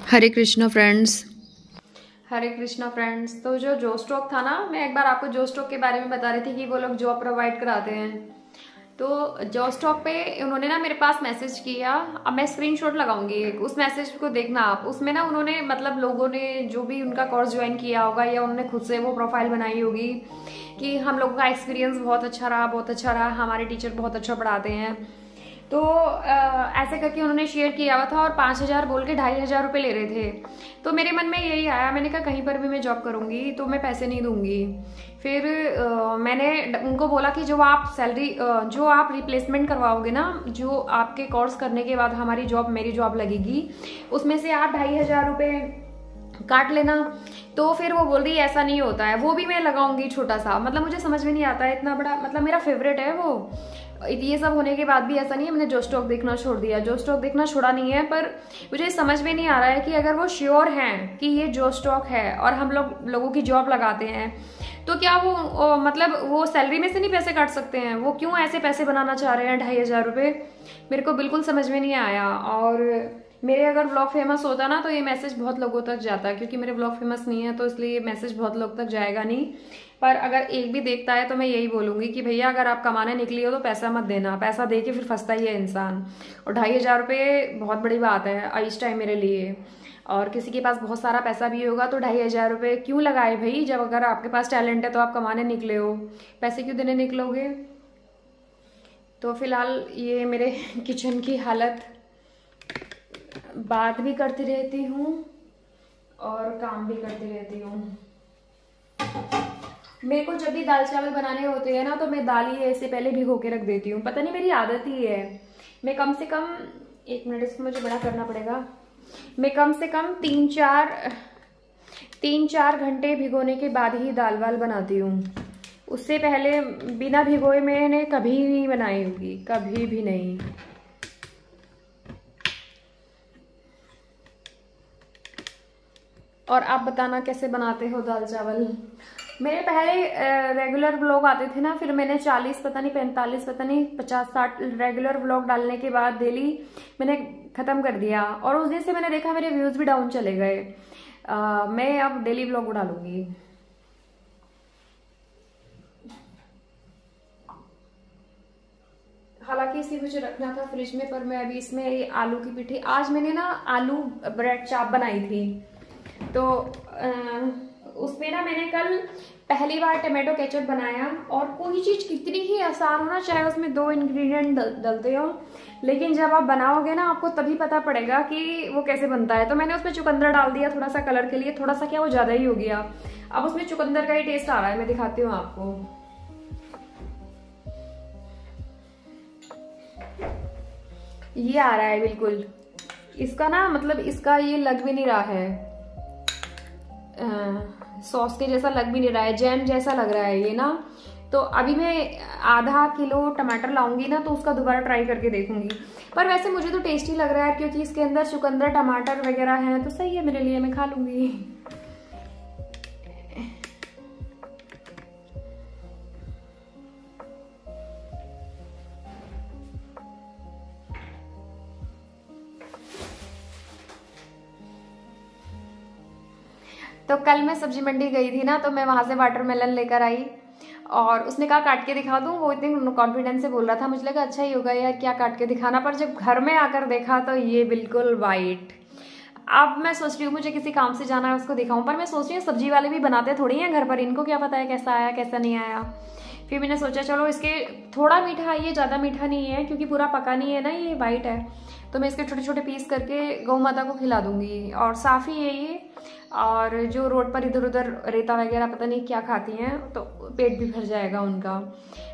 हरे Krishna friends. हरे Krishna friends. तो जो stock था ना, मैं एक बार आपको जो स्टॉक के बारे में बता रही थी कि वो लोग जॉब प्रोवाइड कराते हैं। तो जो स्टॉक पे उन्होंने ना मेरे पास मैसेज किया। अब मैं स्क्रीनशॉट लगाऊंगी, उस मैसेज को देखना आप। उसमें ना उन्होंने मतलब लोगों ने जो भी उनका कोर्स ज्वाइन किया होगा या उन्होंने खुद से वो प्रोफाइल बनाई होगी कि हम लोगों का एक्सपीरियंस बहुत अच्छा रहा, बहुत अच्छा रहा, हमारे टीचर बहुत अच्छा पढ़ाते हैं। तो ऐसे करके उन्होंने शेयर किया हुआ था और 5,000 बोल के 2,500 रुपये ले रहे थे। तो मेरे मन में यही आया, मैंने कहा कहीं पर भी मैं जॉब करूँगी तो मैं पैसे नहीं दूंगी। फिर मैंने उनको बोला कि जो आप सैलरी जो आप रिप्लेसमेंट करवाओगे ना, जो आपके कोर्स करने के बाद हमारी जॉब मेरी जॉब लगेगी, उसमें से आप 2,500 रुपये काट लेना। तो फिर वो बोल रही है ऐसा नहीं होता है, वो भी मैं लगाऊंगी छोटा सा। मतलब मुझे समझ में नहीं आता है इतना बड़ा, मतलब मेरा फेवरेट है वो। ये सब होने के बाद भी ऐसा नहीं है मैंने जो स्टॉक देखना छोड़ दिया, जो स्टॉक देखना छोड़ा नहीं है। पर मुझे समझ में नहीं आ रहा है कि अगर वो श्योर हैं कि ये जो स्टॉक है और हम लोगों की जॉब लगाते हैं, तो क्या वो मतलब वो सैलरी में से नहीं पैसे काट सकते हैं? वो क्यों ऐसे पैसे बनाना चाह रहे हैं 2,500 रुपये? मेरे को बिल्कुल समझ में नहीं आया। और मेरे अगर ब्लॉग फेमस होता ना तो ये मैसेज बहुत लोगों तक जाता, क्योंकि मेरे ब्लॉग फेमस नहीं है तो इसलिए ये मैसेज बहुत लोग तक जाएगा नहीं। पर अगर एक भी देखता है तो मैं यही बोलूंगी कि भैया अगर आप कमाने निकली हो तो पैसा मत देना, पैसा दे के फिर फंसता ही है इंसान। और 2,500 रुपये बहुत बड़ी बात है इस टाइम मेरे लिए। और किसी के पास बहुत सारा पैसा भी होगा तो 2,500 रुपये क्यों लगाए भाई? जब अगर आपके पास टैलेंट है तो आप कमाने निकले हो, पैसे क्यों देने निकलोगे? तो फिलहाल ये मेरे किचन की हालत, बात भी करती रहती हूँ और काम भी करती रहती हूँ। मेरे को जब भी दाल चावल बनाने होते हैं ना तो मैं दाल ही ऐसे पहले भिगो के रख देती हूँ, पता नहीं मेरी आदत ही है। मैं कम से कम 1 मिनट, इसको मुझे बड़ा करना पड़ेगा। मैं कम से कम 3-4 घंटे भिगोने के बाद ही दाल वाल बनाती हूँ। उससे पहले बिना भिगोए मैंने कभी नहीं बनाई होगी, कभी भी नहीं। और आप बताना कैसे बनाते हो दाल चावल? मेरे पहले रेगुलर व्लॉग आते थे ना, फिर मैंने 40 पता नहीं 45 पता नहीं 50-60 रेगुलर व्लॉग डालने के बाद डेली मैंने खत्म कर दिया। और उस दिन से मैंने देखा मेरे व्यूज भी डाउन चले गए। मैं अब डेली व्लॉग डालूंगी। हालांकि इसी मुझे रखना था फ्रिज में, पर मैं अभी इसमें आलू की पिठी, आज मैंने ना आलू ब्रेड चाप बनाई थी। तो उसमें ना मैंने कल पहली बार टमाटो केचप बनाया। और कोई चीज कितनी ही आसान हो ना, चाहे उसमें 2 इंग्रेडिएंट डलते हो, लेकिन जब आप बनाओगे ना आपको तभी पता पड़ेगा कि वो कैसे बनता है। तो मैंने उसमें चुकंदर डाल दिया थोड़ा सा कलर के लिए, थोड़ा सा क्या वो ज्यादा ही हो गया। अब उसमें चुकंदर का ही टेस्ट आ रहा है, मैं दिखाती हूँ आपको। ये आ रहा है बिल्कुल। इसका ना मतलब इसका ये लग भी नहीं रहा है, सॉस के जैसा लग भी नहीं रहा है, जैम जैसा लग रहा है ये ना। तो अभी मैं आधा किलो टमाटर लाऊंगी ना तो उसका दोबारा ट्राई करके देखूंगी। पर वैसे मुझे तो टेस्टी लग रहा है क्योंकि इसके अंदर चुकंदर टमाटर वगैरह है, तो सही है मेरे लिए, मैं खा लूंगी। तो कल मैं सब्जी मंडी गई थी ना, तो मैं वहां से वाटरमेलन लेकर आई और उसने कहा काट के दिखा दूं। वो इतने कॉन्फिडेंस से बोल रहा था, मुझे लगा अच्छा ही होगा यार क्या काट के दिखाना। पर जब घर में आकर देखा तो ये बिल्कुल वाइट। अब मैं सोच रही हूँ मुझे किसी काम से जाना है उसको दिखाऊं, पर मैं सोच रही हूँ सब्जी वाले भी बनाते थोड़ी हैं घर पर, इनको क्या पता है कैसा आया कैसा नहीं आया। फिर मैंने सोचा चलो इसके थोड़ा मीठा, ये ज़्यादा मीठा नहीं है क्योंकि पूरा पका नहीं है ना, ये वाइट है। तो मैं इसके छोटे छोटे पीस करके गौ माता को खिला दूंगी। और साफ़ ही है ये। और जो रोड पर इधर उधर रेता वगैरह पता नहीं क्या खाती हैं, तो पेट भी भर जाएगा उनका।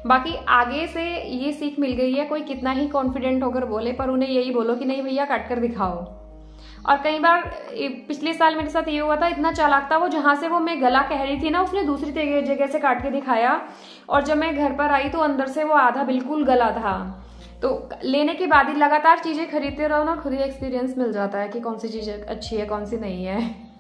बाकी आगे से ये सीख मिल गई है, कोई कितना ही कॉन्फिडेंट होकर बोले पर उन्हें यही बोलो कि नहीं भैया काट कर दिखाओ। और कई बार पिछले साल मेरे साथ ये हुआ था, इतना चालाक था वो, जहां से वो मैं गला कह रही थी ना उसने दूसरी जगह से काट के दिखाया। और जब मैं घर पर आई तो अंदर से वो आधा बिल्कुल गला था। तो लेने के बाद ही लगातार चीजें खरीदते रहो ना, खुद ही एक्सपीरियंस मिल जाता है कि कौन सी चीज अच्छी है कौन सी नहीं है।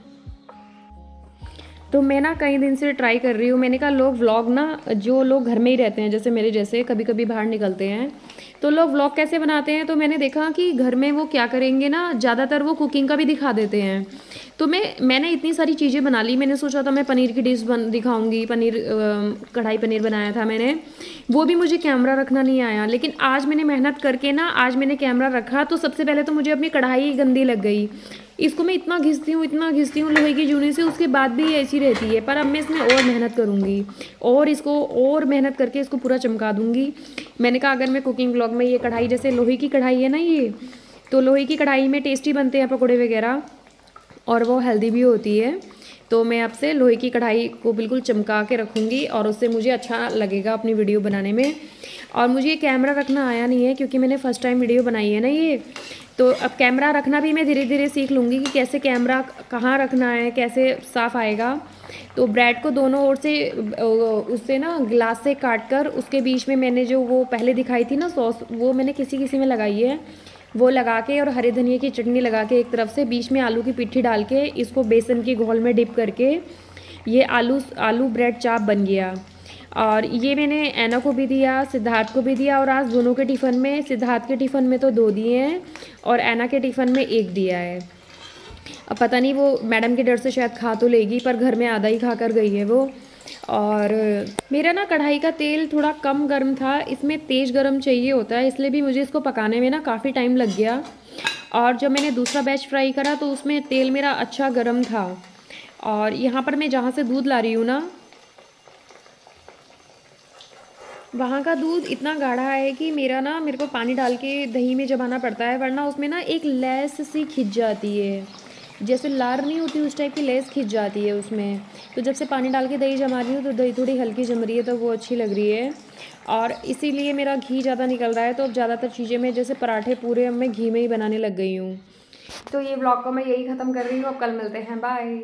तो मैं ना कई दिन से ट्राई कर रही हूँ। मैंने कहा लोग व्लॉग ना, जो लोग घर में ही रहते हैं जैसे मेरे जैसे, कभी कभी बाहर निकलते हैं, तो लोग व्लॉग कैसे बनाते हैं। तो मैंने देखा कि घर में वो क्या करेंगे ना, ज़्यादातर वो कुकिंग का भी दिखा देते हैं। तो मैंने इतनी सारी चीज़ें बना ली। मैंने सोचा था मैं पनीर की डिश दिखाऊंगी, पनीर कढ़ाई पनीर बनाया था मैंने, वो भी मुझे कैमरा रखना नहीं आया। लेकिन आज मैंने मेहनत करके ना, आज मैंने कैमरा रखा तो सबसे पहले तो मुझे अपनी कढ़ाई गंदी लग गई। इसको मैं इतना घिसती हूँ, इतना घिसती हूँ लोहे की जूनी से, उसके बाद भी ऐसी रहती है। पर अब मैं इसमें और मेहनत करूँगी और इसको और मेहनत करके इसको पूरा चमका दूँगी। मैंने कहा अगर मैं कुकिंग ब्लॉग में ये कढ़ाई, जैसे लोहे की कढ़ाई है ना ये, तो लोहे की कढ़ाई में टेस्टी बनते हैं पकौड़े वगैरह और वो हेल्दी भी होती है। तो मैं आपसे लोहे की कढ़ाई को बिल्कुल चमका के रखूँगी और उससे मुझे अच्छा लगेगा अपनी वीडियो बनाने में। और मुझे ये कैमरा रखना आया नहीं है क्योंकि मैंने फ़र्स्ट टाइम वीडियो बनाई है ना ये, तो अब कैमरा रखना भी मैं धीरे धीरे सीख लूँगी कि कैसे कैमरा कहाँ रखना है, कैसे साफ़ आएगा। तो ब्रेड को दोनों ओर से उससे ना गिलास से काट कर उसके बीच में मैंने जो वो पहले दिखाई थी ना सॉस, वो मैंने किसी किसी में लगाई है, वो लगा के और हरे धनिया की चटनी लगा के एक तरफ से, बीच में आलू की पिट्ठी डाल के इसको बेसन की घोल में डिप करके ये आलू ब्रेड चाप बन गया। और ये मैंने ऐना को भी दिया, सिद्धार्थ को भी दिया, और आज दोनों के टिफ़िन में, सिद्धार्थ के टिफ़िन में तो 2 दिए हैं और ऐना के टिफ़िन में 1 दिया है। अब पता नहीं वो मैडम के डर से शायद खा तो लेगी, पर घर में आधा ही खा कर गई है वो। और मेरा ना कढ़ाई का तेल थोड़ा कम गर्म था, इसमें तेज़ गर्म चाहिए होता है, इसलिए भी मुझे इसको पकाने में ना काफ़ी टाइम लग गया। और जब मैंने दूसरा बैच फ्राई करा तो उसमें तेल मेरा अच्छा गर्म था। और यहाँ पर मैं जहाँ से दूध ला रही हूँ ना, वहाँ का दूध इतना गाढ़ा है कि मेरे को पानी डाल के दही में जमाना पड़ता है, वरना उसमें ना एक लेस सी खिंच जाती है, जैसे लार नहीं होती उस टाइप की लेस खिंच जाती है उसमें। तो जब से पानी डाल के दही जमा रही हूँ तो दही थोड़ी हल्की जम रही है, तो वो अच्छी लग रही है। और इसीलिए मेरा घी ज़्यादा निकल रहा है। तो अब ज़्यादातर चीज़ें मैं, जैसे पराठे पूरे, अब मैं घी में ही बनाने लग गई हूँ। तो ये ब्लॉग को मैं यही ख़त्म कर रही हूँ। अब कल मिलते हैं, बाय।